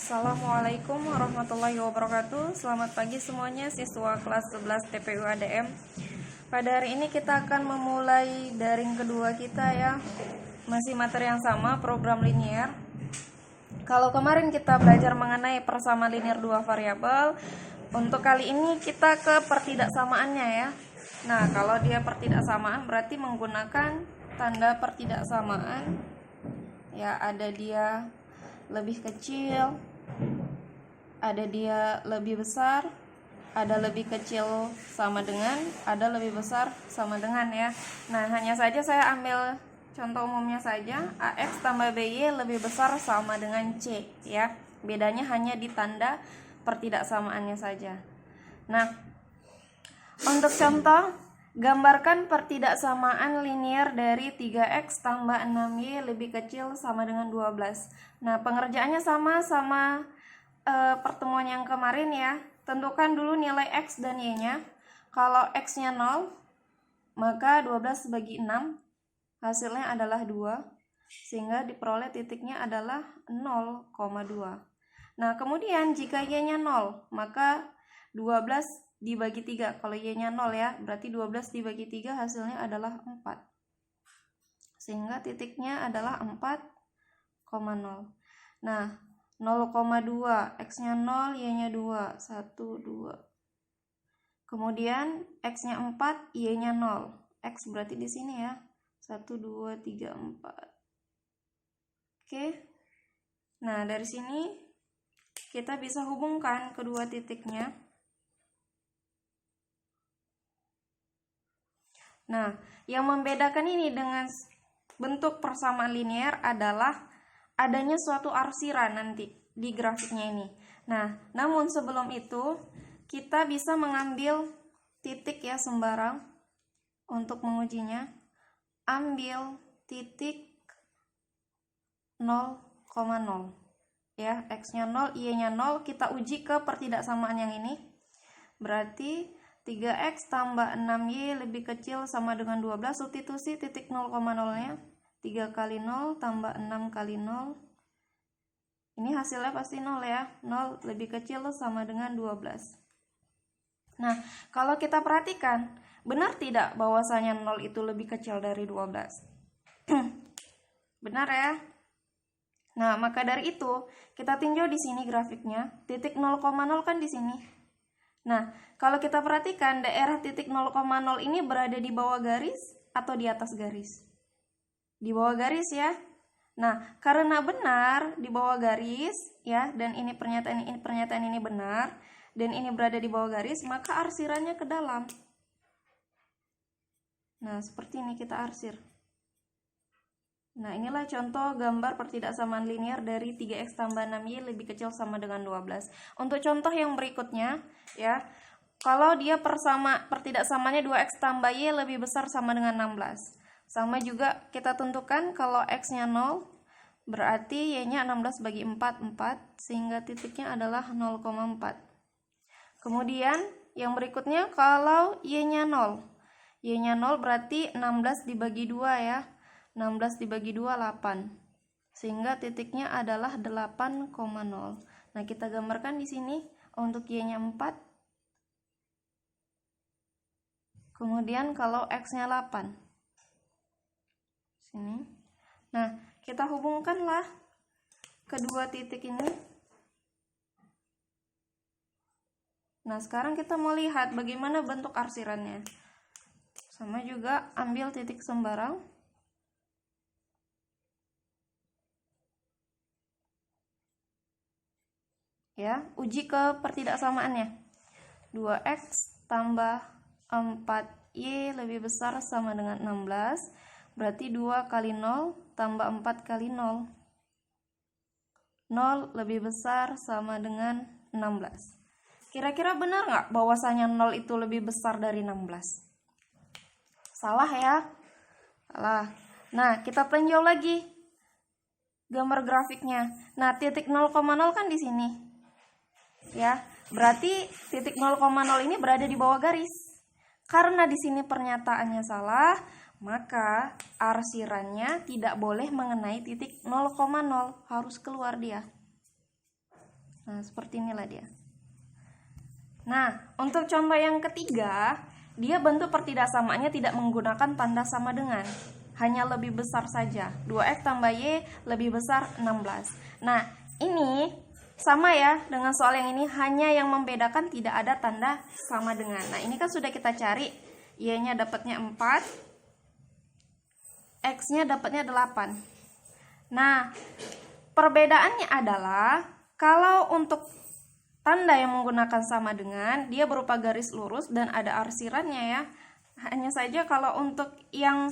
Assalamualaikum warahmatullahi wabarakatuh. Selamat pagi semuanya siswa kelas 11 TPU ADM. Pada hari ini kita akan memulai daring kedua kita ya. Masih materi yang sama, program linier. Kalau kemarin kita belajar mengenai persamaan linier dua variabel, untuk kali ini kita ke pertidaksamaannya ya. Nah, kalau dia pertidaksamaan berarti menggunakan tanda pertidaksamaan. Ya, ada dia lebih kecil, ada dia lebih besar, ada lebih kecil sama dengan, ada lebih besar sama dengan ya. Nah, hanya saja saya ambil contoh umumnya saja, AX tambah BY lebih besar sama dengan C ya. Bedanya hanya di tanda pertidaksamaannya saja. Nah, untuk contoh, gambarkan pertidaksamaan linier dari 3X tambah 6Y lebih kecil sama dengan 12. Nah, pengerjaannya sama pertemuan yang kemarin ya. Tentukan dulu nilai X dan Y-nya. Kalau X-nya 0, maka 12 bagi 6 hasilnya adalah 2. Sehingga diperoleh titiknya adalah 0,2. Nah, kemudian jika Y-nya 0, maka 12 dibagi 3. Kalau Y-nya 0 ya, berarti 12 dibagi 3 hasilnya adalah 4. Sehingga titiknya adalah 4,0. Nah, 0,2, X-nya 0, Y-nya 2, 1, 2. Kemudian X-nya 4, Y-nya 0. X berarti di sini ya, 1, 2, 3, 4. Oke. Nah, dari sini kita bisa hubungkan kedua titiknya. Nah, yang membedakan ini dengan bentuk persamaan linier adalah adanya suatu arsiran nanti di grafiknya ini. Nah, namun sebelum itu kita bisa mengambil titik ya sembarang untuk mengujinya. Ambil titik 0,0 ya, X-nya 0, Y-nya 0, kita uji ke pertidaksamaan yang ini. Berarti 3X tambah 6Y lebih kecil sama dengan 12, substitusi titik 0,0-nya. 3 kali 0 tambah 6 kali 0. Ini hasilnya pasti 0 ya. 0 lebih kecil sama dengan 12. Nah, kalau kita perhatikan, benar tidak bahwasanya 0 itu lebih kecil dari 12? Benar ya? Nah, maka dari itu, kita tinjau di sini grafiknya. Titik 0,0 kan di sini. Nah, kalau kita perhatikan daerah titik 0,0 ini berada di bawah garis atau di atas garis? Di bawah garis ya. Nah, karena benar di bawah garis ya, dan ini pernyataan ini benar dan ini berada di bawah garis, maka arsirannya ke dalam. Nah, seperti ini kita arsir. Nah, inilah contoh gambar pertidaksamaan linier dari 3X tambah 6Y lebih kecil sama dengan 12. Untuk contoh yang berikutnya ya, kalau dia pertidaksamaannya 2X tambah Y lebih besar sama dengan 16. Sama juga kita tentukan kalau X-nya 0, berarti Y-nya 16 bagi 4, 4, sehingga titiknya adalah 0,4. Kemudian yang berikutnya kalau Y-nya 0. Y-nya 0 berarti 16 dibagi 2 ya. 16 dibagi 2, 8. Sehingga titiknya adalah 8,0. Nah, kita gambarkan di sini untuk Y-nya 4. Kemudian kalau X-nya 8. Sini. Nah, kita hubungkanlah kedua titik ini. Nah, sekarang kita mau lihat bagaimana bentuk arsirannya. Sama juga ambil titik sembarang. Ya, uji ke pertidaksamaannya. 2X tambah 4Y lebih besar sama dengan 16. Berarti 2 kali 0 tambah 4 kali 0. 0 lebih besar sama dengan 16. Kira-kira benar nggak bahwasanya 0 itu lebih besar dari 16? Salah ya? Salah. Nah, kita tinjau lagi gambar grafiknya. Nah, titik 0,0 kan di sini. Ya, berarti titik 0,0 ini berada di bawah garis. Karena di sini pernyataannya salah, maka arsirannya tidak boleh mengenai titik 0,0, harus keluar dia. Nah, seperti inilah dia. Nah, untuk contoh yang ketiga, dia bentuk pertidaksamaannya tidak menggunakan tanda sama dengan, hanya lebih besar saja. 2X tambah Y lebih besar 16. Nah, ini sama ya dengan soal yang ini, hanya yang membedakan tidak ada tanda sama dengan. Nah, ini kan sudah kita cari, Y-nya dapatnya 4, X-nya dapatnya 8. Nah, perbedaannya adalah kalau untuk tanda yang menggunakan sama dengan, dia berupa garis lurus dan ada arsirannya ya. Hanya saja kalau untuk yang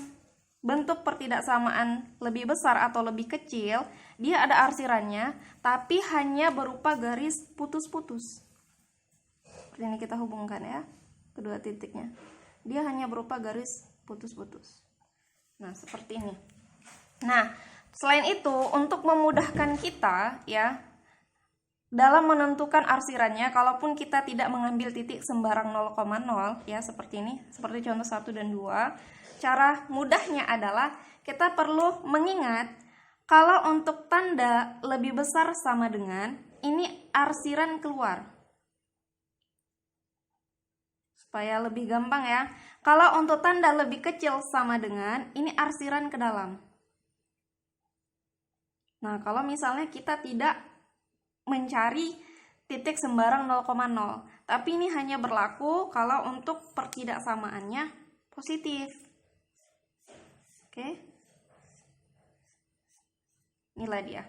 bentuk pertidaksamaan lebih besar atau lebih kecil, dia ada arsirannya, tapi hanya berupa garis putus-putus. Seperti ini kita hubungkan ya, kedua titiknya. Dia hanya berupa garis putus-putus. Nah, seperti ini. Nah, selain itu, untuk memudahkan kita ya, dalam menentukan arsirannya, kalaupun kita tidak mengambil titik sembarang 0,0 ya, seperti ini, seperti contoh 1 dan 2, cara mudahnya adalah kita perlu mengingat kalau untuk tanda lebih besar sama dengan, ini arsiran keluar. Supaya lebih gampang ya. Kalau untuk tanda lebih kecil sama dengan, ini arsiran ke dalam. Nah, kalau misalnya kita tidak mencari titik sembarang 0,0, tapi ini hanya berlaku kalau untuk pertidaksamaannya positif. Oke, inilah dia.